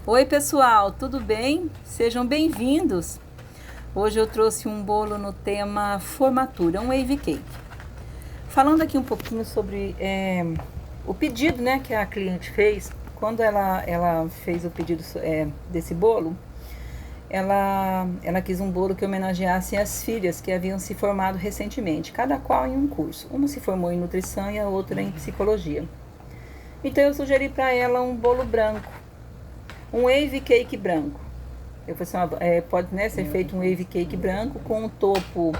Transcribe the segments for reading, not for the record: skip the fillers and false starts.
Oi pessoal, tudo bem? Sejam bem-vindos. Hoje eu trouxe um bolo no tema formatura, um wave cake. Falando aqui um pouquinho sobre o pedido, né, que a cliente fez. Quando ela fez o pedido desse bolo, ela quis um bolo que homenageasse as filhas que haviam se formado recentemente, cada qual em um curso. Uma se formou em nutrição e a outra em psicologia. Então eu sugeri para ela um bolo branco, um wave cake branco. Eu falei assim, pode, né, ser feito um wave cake branco com um topo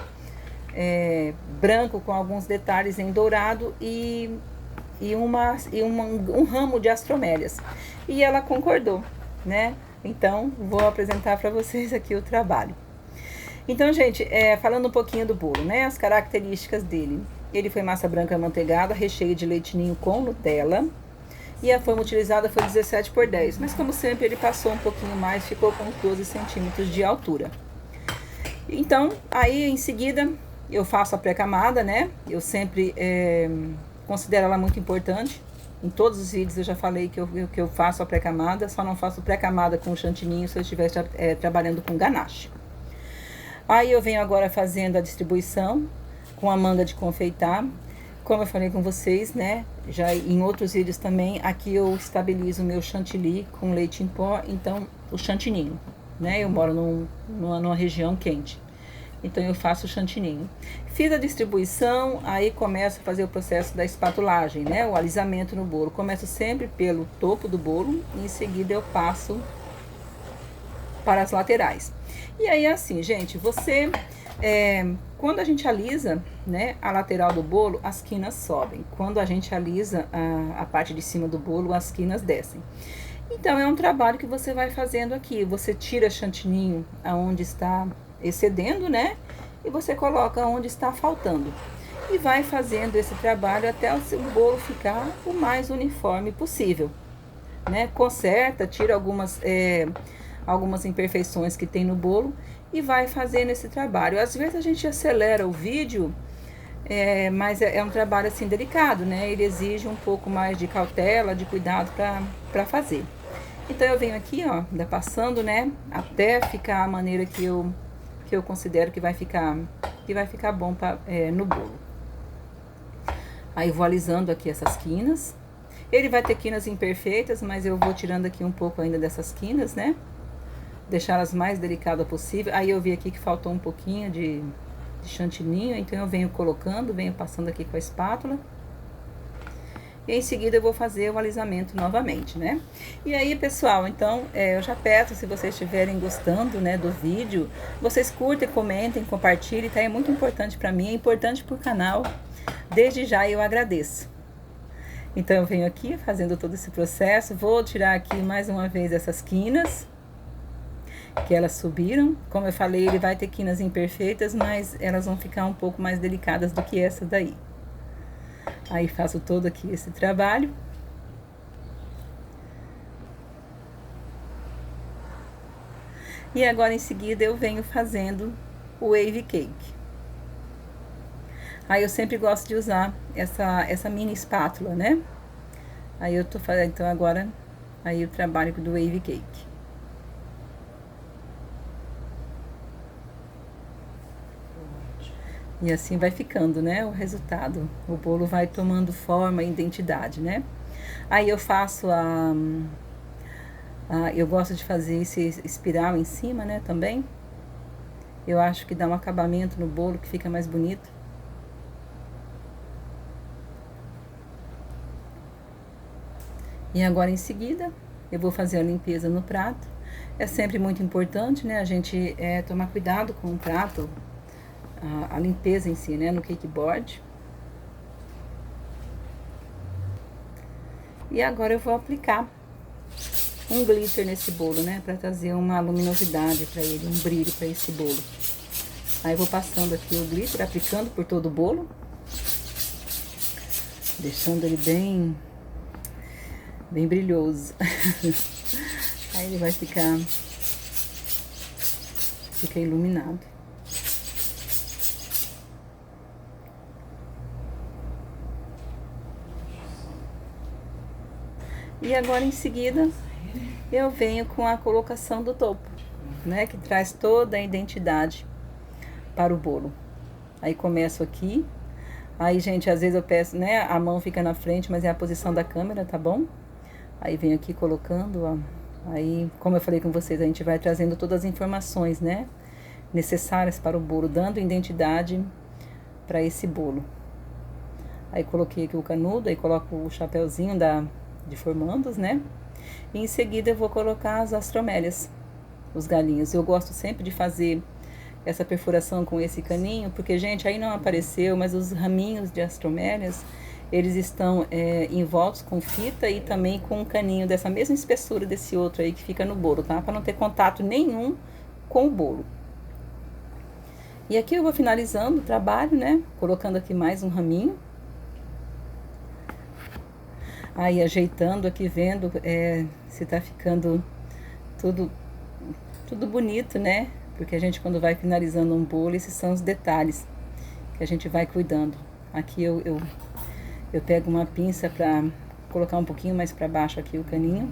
branco com alguns detalhes em dourado e um ramo de astromélias. E ela concordou, né? Então vou apresentar para vocês aqui o trabalho. Então, gente, falando um pouquinho do bolo, né? As características dele. Ele foi massa branca amanteigada, recheio de leite ninho com Nutella. E a forma utilizada foi 17x10, mas como sempre ele passou um pouquinho mais, ficou com 12 centímetros de altura. Então, aí em seguida eu faço a pré-camada, né? Eu sempre considero ela muito importante. Em todos os vídeos eu já falei que eu faço a pré-camada, só não faço pré-camada com chantininho se eu estiver trabalhando com ganache. Aí eu venho agora fazendo a distribuição com a manga de confeitar. Como eu falei com vocês, né, já em outros vídeos também, aqui eu estabilizo o meu chantilly com leite em pó, então o chantininho, né, eu moro numa região quente, então eu faço o chantininho. Fiz a distribuição, aí começo a fazer o processo da espatulagem, né, o alisamento no bolo. Começo sempre pelo topo do bolo, e em seguida eu passo para as laterais. E aí assim, gente, quando a gente alisa, né, a lateral do bolo, as quinas sobem. Quando a gente alisa a parte de cima do bolo, as quinas descem. Então, é um trabalho que você vai fazendo aqui. Você tira chantininho aonde está excedendo, né? E você coloca onde está faltando. E vai fazendo esse trabalho até o seu bolo ficar o mais uniforme possível, né? Conserta, tira algumas imperfeições que tem no bolo e vai fazendo esse trabalho. Às vezes a gente acelera o vídeo, mas é um trabalho assim delicado, né? Ele exige um pouco mais de cautela, de cuidado para fazer. Então eu venho aqui, ó, passando, né, até ficar a maneira que eu considero que vai ficar bom no bolo. Aí eu vou alisando aqui essas quinas. Ele vai ter quinas imperfeitas, mas eu vou tirando aqui um pouco ainda dessas quinas, né? Deixá-las mais delicadas possível. Aí eu vi aqui que faltou um pouquinho de chantininho, então eu venho colocando, venho passando aqui com a espátula. E em seguida eu vou fazer o alisamento novamente, né? E aí, pessoal, então, eu já peço, se vocês estiverem gostando, né, do vídeo, vocês curtem, comentem, compartilhem, tá? É muito importante pra mim, é importante pro canal. Desde já eu agradeço. Então eu venho aqui fazendo todo esse processo, vou tirar aqui mais uma vez essas quinas, que elas subiram. Como eu falei, ele vai ter quinas imperfeitas, mas elas vão ficar um pouco mais delicadas do que essa daí. Aí faço todo aqui esse trabalho. E agora em seguida eu venho fazendo o wave cake. Aí eu sempre gosto de usar essa mini espátula, né? Aí eu tô fazendo, então agora, aí o trabalho do wave cake. E assim vai ficando, né, o resultado. O bolo vai tomando forma e identidade, né? Aí eu faço eu gosto de fazer esse espiral em cima, né, também. Eu acho que dá um acabamento no bolo que fica mais bonito. E agora em seguida, eu vou fazer a limpeza no prato. É sempre muito importante, né, a gente tomar cuidado com o prato, a limpeza em si, né, no cake board. E agora eu vou aplicar um glitter nesse bolo, né, para trazer uma luminosidade para ele, um brilho para esse bolo. Aí eu vou passando aqui o glitter, aplicando por todo o bolo, deixando ele bem brilhoso. Aí ele vai ficar iluminado. E agora em seguida eu venho com a colocação do topo, né? Que traz toda a identidade para o bolo. Aí começo aqui. Aí, gente, às vezes eu peço, né? A mão fica na frente, mas é a posição da câmera, tá bom? Aí venho aqui colocando, ó. Aí, como eu falei com vocês, a gente vai trazendo todas as informações, né? Necessárias para o bolo, dando identidade para esse bolo. Aí coloquei aqui o canudo, aí coloco o chapéuzinho de formandos, né? E em seguida eu vou colocar as astromélias, os galinhos. Eu gosto sempre de fazer essa perfuração com esse caninho, porque, gente, aí não apareceu, mas os raminhos de astromélias, eles estão envoltos com fita e também com um caninho dessa mesma espessura desse outro aí que fica no bolo, tá? Para não ter contato nenhum com o bolo. E aqui eu vou finalizando o trabalho, né? Colocando aqui mais um raminho. Aí ajeitando aqui, vendo se tá ficando tudo bonito, né? Porque a gente, quando vai finalizando um bolo, esses são os detalhes que a gente vai cuidando. Aqui eu pego uma pinça pra colocar um pouquinho mais pra baixo aqui o caninho.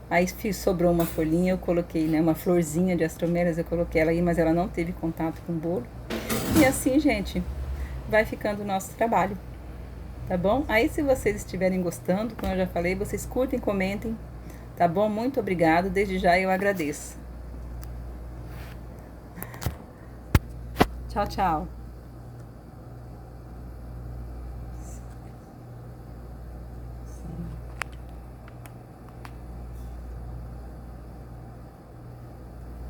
Aí sobrou uma folhinha, eu coloquei, né? Uma florzinha de astromélias, eu coloquei ela aí, mas ela não teve contato com o bolo. E assim, gente, vai ficando o nosso trabalho. Tá bom? Aí, se vocês estiverem gostando, como eu já falei, vocês curtem, comentem, tá bom? Muito obrigado, desde já eu agradeço. Tchau, tchau.